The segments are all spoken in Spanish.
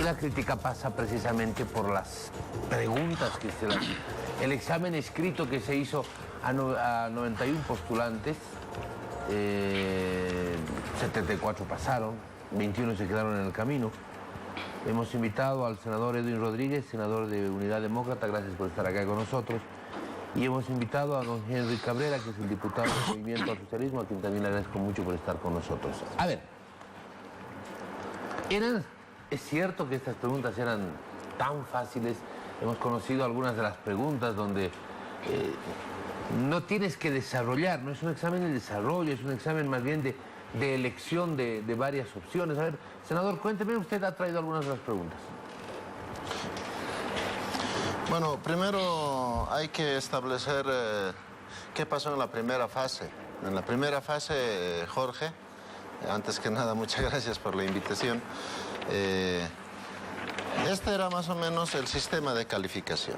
la crítica pasa precisamente por las preguntas que se dan. El examen escrito que se hizo a 91 postulantes, 74 pasaron, 21 se quedaron en el camino. Hemos invitado al senador Edwin Rodríguez, senador de Unidad Demócrata, gracias por estar acá con nosotros. Y hemos invitado a don Henry Cabrera, que es el diputado del Movimiento al Socialismo, a quien también le agradezco mucho por estar con nosotros. A ver, es cierto que estas preguntas eran tan fáciles. Hemos conocido algunas de las preguntas donde no tienes que desarrollar, no es un examen de desarrollo, es un examen más bien de elección de varias opciones. A ver, senador, cuénteme, usted ha traído algunas de las preguntas. Bueno, primero hay que establecer qué pasó en la primera fase. En la primera fase, Jorge, antes que nada, muchas gracias por la invitación. Este era más o menos el sistema de calificación,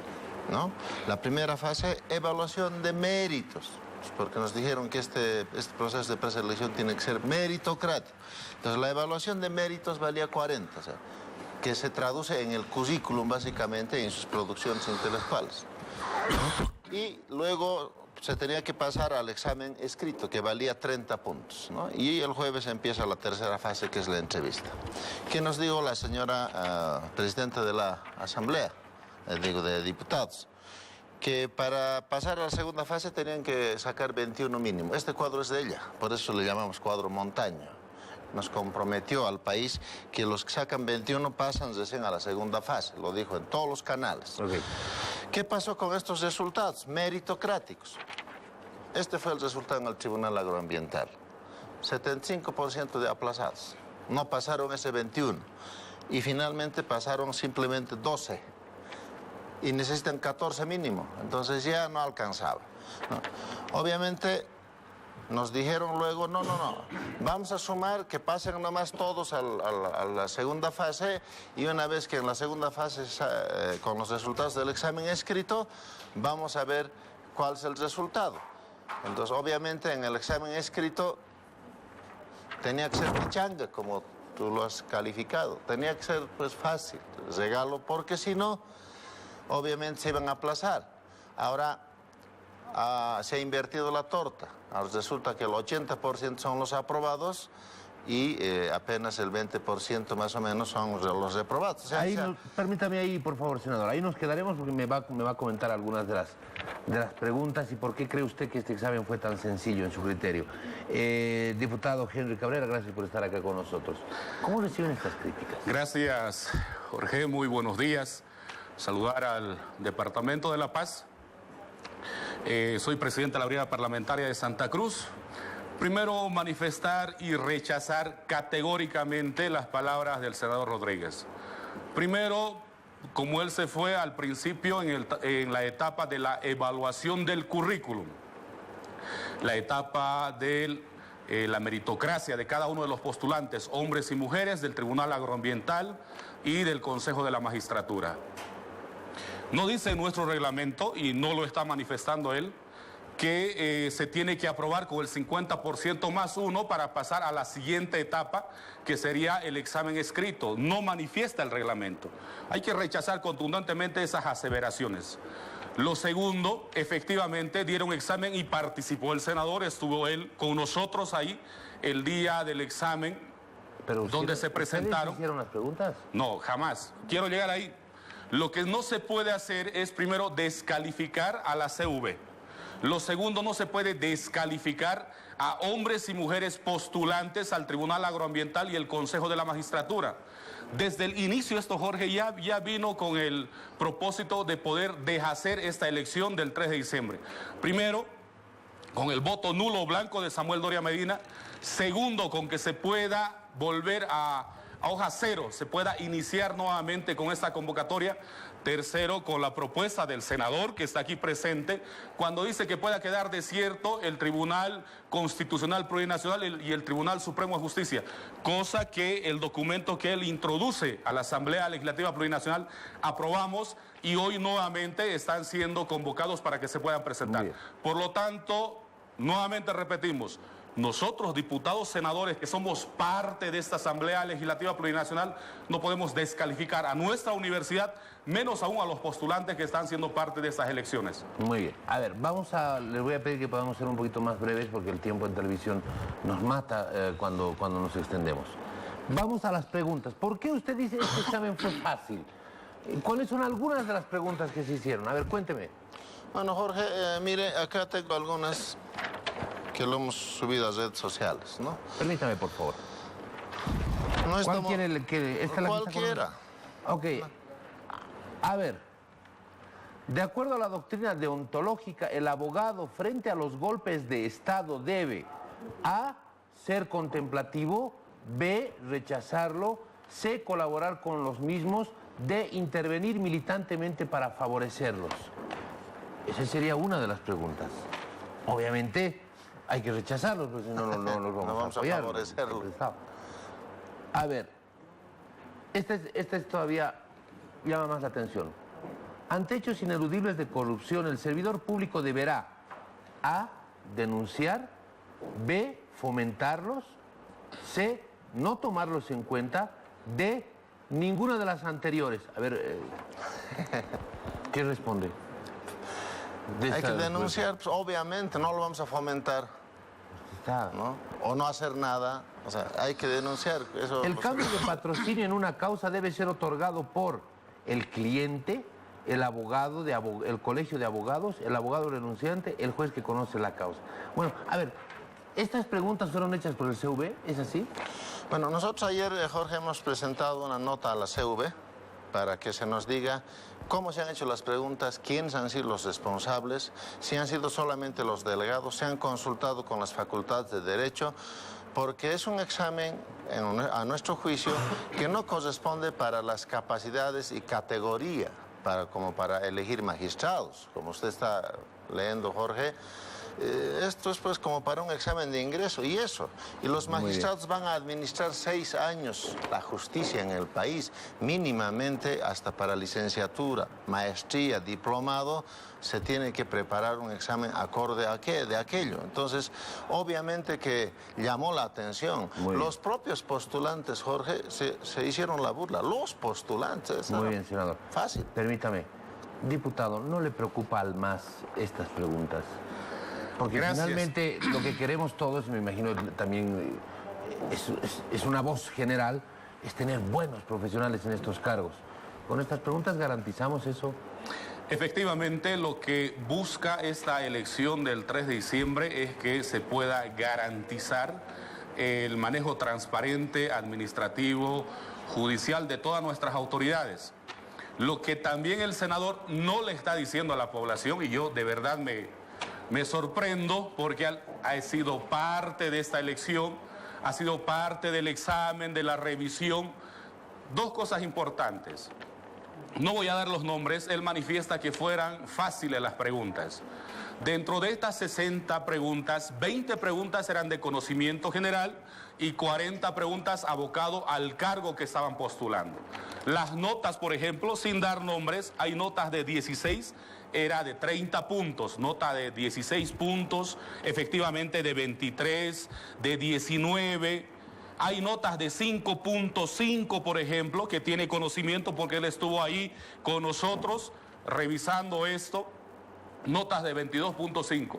¿no? La primera fase, evaluación de méritos, porque nos dijeron que este proceso de preselección tiene que ser meritocrático. Entonces, la evaluación de méritos valía 40, o sea, que se traduce en el currículum, básicamente, en sus producciones intelectuales. Y luego se tenía que pasar al examen escrito, que valía 30 puntos, ¿no? Y el jueves empieza la tercera fase, que es la entrevista. ¿Qué nos dijo la señora presidenta de la Asamblea, de diputados? Que para pasar a la segunda fase tenían que sacar 21 mínimo. Este cuadro es de ella, por eso le llamamos cuadro montaña. Nos comprometió al país que los que sacan 21 pasan recién a la segunda fase, lo dijo en todos los canales. Okay. ¿Qué pasó con estos resultados? Meritocráticos. Este fue el resultado en el Tribunal Agroambiental. 75% de aplazados. No pasaron ese 21. Y finalmente pasaron simplemente 12. Y necesitan 14 mínimo. Entonces ya no alcanzaba, ¿no? Obviamente nos dijeron luego, no, vamos a sumar que pasen nomás todos a la segunda fase, y una vez que en la segunda fase, con los resultados del examen escrito, vamos a ver cuál es el resultado. Entonces, obviamente, en el examen escrito tenía que ser pichanga, como tú lo has calificado. Tenía que ser, pues, fácil, regalo, porque si no, obviamente se iban a aplazar. Ahora se ha invertido la torta. Ahora resulta que el 80% son los aprobados y apenas el 20% más o menos son los reprobados. O sea, permítame ahí, por favor, senador. Ahí nos quedaremos porque me va a comentar algunas de las preguntas y por qué cree usted que este examen fue tan sencillo en su criterio. Diputado Henry Cabrera, gracias por estar acá con nosotros. ¿Cómo reciben estas críticas? Gracias, Jorge. Muy buenos días. Saludar al Departamento de La Paz. Soy presidente de la Brigada Parlamentaria de Santa Cruz. Primero, manifestar y rechazar categóricamente las palabras del senador Rodríguez. Primero, como él se fue al principio en la etapa de la evaluación del currículum, la etapa de la meritocracia de cada uno de los postulantes, hombres y mujeres, del Tribunal Agroambiental y del Consejo de la Magistratura. No dice nuestro reglamento, y no lo está manifestando él, que se tiene que aprobar con el 50% más 1 para pasar a la siguiente etapa, que sería el examen escrito. No manifiesta el reglamento. Hay que rechazar contundentemente esas aseveraciones. Lo segundo, efectivamente dieron examen y participó el senador, estuvo él con nosotros ahí el día del examen. Pero donde se presentaron. ¿Hicieron las preguntas? No, jamás. Quiero llegar ahí. Lo que no se puede hacer es, primero, descalificar a la CV. Lo segundo, no se puede descalificar a hombres y mujeres postulantes al Tribunal Agroambiental y el Consejo de la Magistratura. Desde el inicio esto, Jorge, ya vino con el propósito de poder deshacer esta elección del 3 de diciembre. Primero, con el voto nulo o blanco de Samuel Doria Medina. Segundo, con que se pueda volver a hoja cero, se pueda iniciar nuevamente con esta convocatoria. Tercero, con la propuesta del senador que está aquí presente, cuando dice que pueda quedar desierto el Tribunal Constitucional Plurinacional y el Tribunal Supremo de Justicia, cosa que el documento que él introduce a la Asamblea Legislativa Plurinacional aprobamos, y hoy nuevamente están siendo convocados para que se puedan presentar. Por lo tanto, nuevamente repetimos, nosotros, diputados, senadores, que somos parte de esta Asamblea Legislativa Plurinacional, no podemos descalificar a nuestra universidad, menos aún a los postulantes que están siendo parte de estas elecciones. Muy bien. A ver, les voy a pedir que podamos ser un poquito más breves porque el tiempo en televisión nos mata cuando nos extendemos. Vamos a las preguntas. ¿Por qué usted dice este examen fue fácil? ¿Cuáles son algunas de las preguntas que se hicieron? A ver, cuénteme. Bueno, Jorge, mire, acá tengo algunas que lo hemos subido a redes sociales, ¿no? Permítame, por favor. No ¿Cuál estamos... quiere? ¿Esta es la que está Cualquiera. Ok. A ver. De acuerdo a la doctrina deontológica, el abogado frente a los golpes de Estado debe A, ser contemplativo, B, rechazarlo, C, colaborar con los mismos, D, intervenir militantemente para favorecerlos. Esa sería una de las preguntas. Obviamente hay que rechazarlos, porque si no, no los vamos a apoyar. Favorecerlos. A ver, esta es todavía llama más la atención. Ante hechos ineludibles de corrupción, el servidor público deberá A, denunciar, B, fomentarlos, C, no tomarlos en cuenta, D, ninguna de las anteriores. A ver, ¿qué responde? Hay que denunciar, pues, obviamente, no lo vamos a fomentar, ¿no? O no hacer nada, o sea, hay que denunciar. Eso, el cambio de patrocinio en una causa debe ser otorgado por el cliente, el abogado, el colegio de abogados, el abogado renunciante, el juez que conoce la causa. Bueno, a ver, ¿estas preguntas fueron hechas por el CV? ¿Es así? Bueno, nosotros ayer, Jorge, hemos presentado una nota a la CV para que se nos diga cómo se han hecho las preguntas, quiénes han sido los responsables, si han sido solamente los delegados, se han consultado con las facultades de Derecho, porque es un examen, a nuestro juicio, que no corresponde para las capacidades y categoría, como para elegir magistrados, como usted está leyendo, Jorge. Esto es pues como para un examen de ingreso y eso. Y los magistrados van a administrar 6 años la justicia en el país, mínimamente hasta para licenciatura, maestría, diplomado, se tiene que preparar un examen acorde a de aquello. Entonces, obviamente que llamó la atención. Los propios postulantes, Jorge, se hicieron la burla. Los postulantes. Muy bien, senador. Fácil. Permítame, diputado, ¿no le preocupa al MAS estas preguntas? Porque finalmente lo que queremos todos, me imagino también es una voz general, es tener buenos profesionales en estos cargos. ¿Con estas preguntas garantizamos eso? Efectivamente, lo que busca esta elección del 3 de diciembre es que se pueda garantizar el manejo transparente, administrativo, judicial de todas nuestras autoridades. Lo que también el senador no le está diciendo a la población, y yo de verdad me sorprendo porque ha sido parte de esta elección, ha sido parte del examen, de la revisión. Dos cosas importantes. No voy a dar los nombres, él manifiesta que fueran fáciles las preguntas. Dentro de estas 60 preguntas, 20 preguntas eran de conocimiento general y 40 preguntas abocado al cargo que estaban postulando. Las notas, por ejemplo, sin dar nombres, hay notas de 16, era de 30 puntos, nota de 16 puntos, efectivamente de 23, de 19... Hay notas de 5.5, por ejemplo, que tiene conocimiento porque él estuvo ahí con nosotros revisando esto. Notas de 22.5.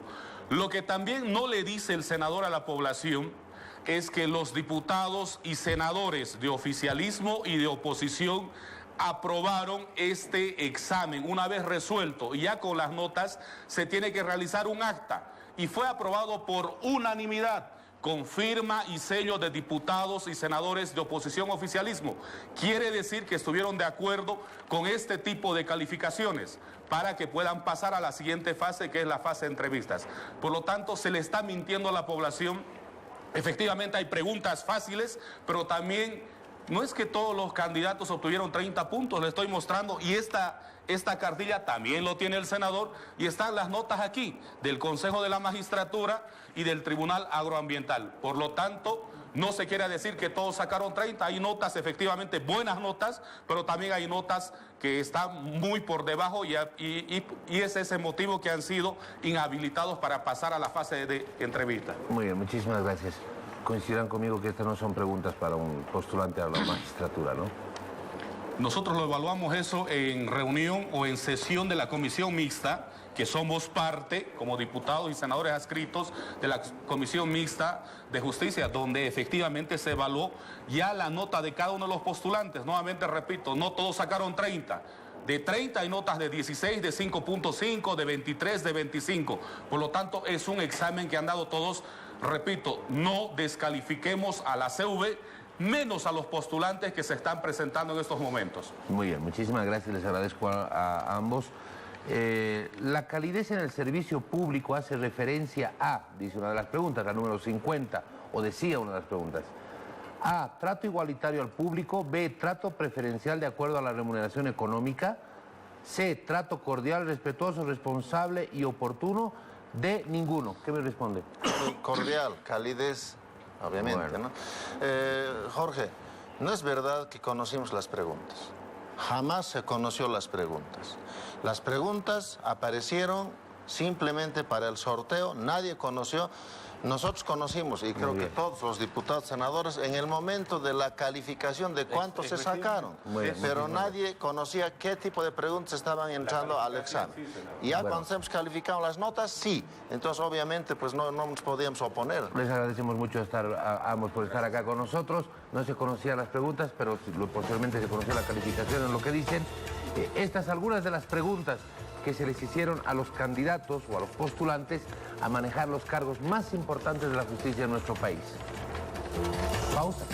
Lo que también no le dice el senador a la población es que los diputados y senadores de oficialismo y de oposición aprobaron este examen. Una vez resuelto y ya con las notas, se tiene que realizar un acta. Y fue aprobado por unanimidad, con firma y sello de diputados y senadores de oposición oficialismo. Quiere decir que estuvieron de acuerdo con este tipo de calificaciones para que puedan pasar a la siguiente fase, que es la fase de entrevistas. Por lo tanto, se le está mintiendo a la población. Efectivamente hay preguntas fáciles, pero también no es que todos los candidatos obtuvieron 30 puntos, le estoy mostrando, y esta cartilla también lo tiene el senador, y están las notas aquí del Consejo de la Magistratura y del Tribunal Agroambiental. Por lo tanto, No se quiere decir que todos sacaron 30, hay notas, efectivamente, buenas notas, pero también hay notas que están muy por debajo y es ese motivo que han sido inhabilitados para pasar a la fase de entrevista. Muy bien, muchísimas gracias. Coincidirán conmigo que estas no son preguntas para un postulante a la magistratura, ¿no? Nosotros lo evaluamos eso en reunión o en sesión de la comisión mixta, que somos parte, como diputados y senadores adscritos de la comisión mixta de justicia, donde efectivamente se evaluó ya la nota de cada uno de los postulantes. Nuevamente repito, no todos sacaron 30. De 30 hay notas de 16, de 5.5, de 23, de 25. Por lo tanto, es un examen que han dado todos. Repito, no descalifiquemos a la CV, menos a los postulantes que se están presentando en estos momentos. Muy bien, muchísimas gracias, les agradezco a ambos. La calidez en el servicio público hace referencia a, dice una de las preguntas, la número 50, o decía una de las preguntas. A, trato igualitario al público. B, trato preferencial de acuerdo a la remuneración económica. C, trato cordial, respetuoso, responsable y oportuno. D, ninguno. ¿Qué me responde? Cordial, calidez, obviamente, Bueno. ¿no? Jorge, no es verdad que conocimos las preguntas. Jamás se conoció las preguntas. Las preguntas aparecieron simplemente para el sorteo, nadie conoció. Nosotros conocimos, y creo que todos los diputados, senadores, en el momento de la calificación de cuántos se sacaron. Pero nadie conocía qué tipo de preguntas estaban entrando al examen. Y ya cuando hemos calificado las notas, sí. Entonces, obviamente, pues no nos podíamos oponer. Les agradecemos mucho a ambos por estar acá con nosotros. No se conocían las preguntas, pero posteriormente se conoció la calificación en lo que dicen. Estas algunas de las preguntas que se les hicieron a los candidatos o a los postulantes a manejar los cargos más importantes de la justicia en nuestro país. Pausa.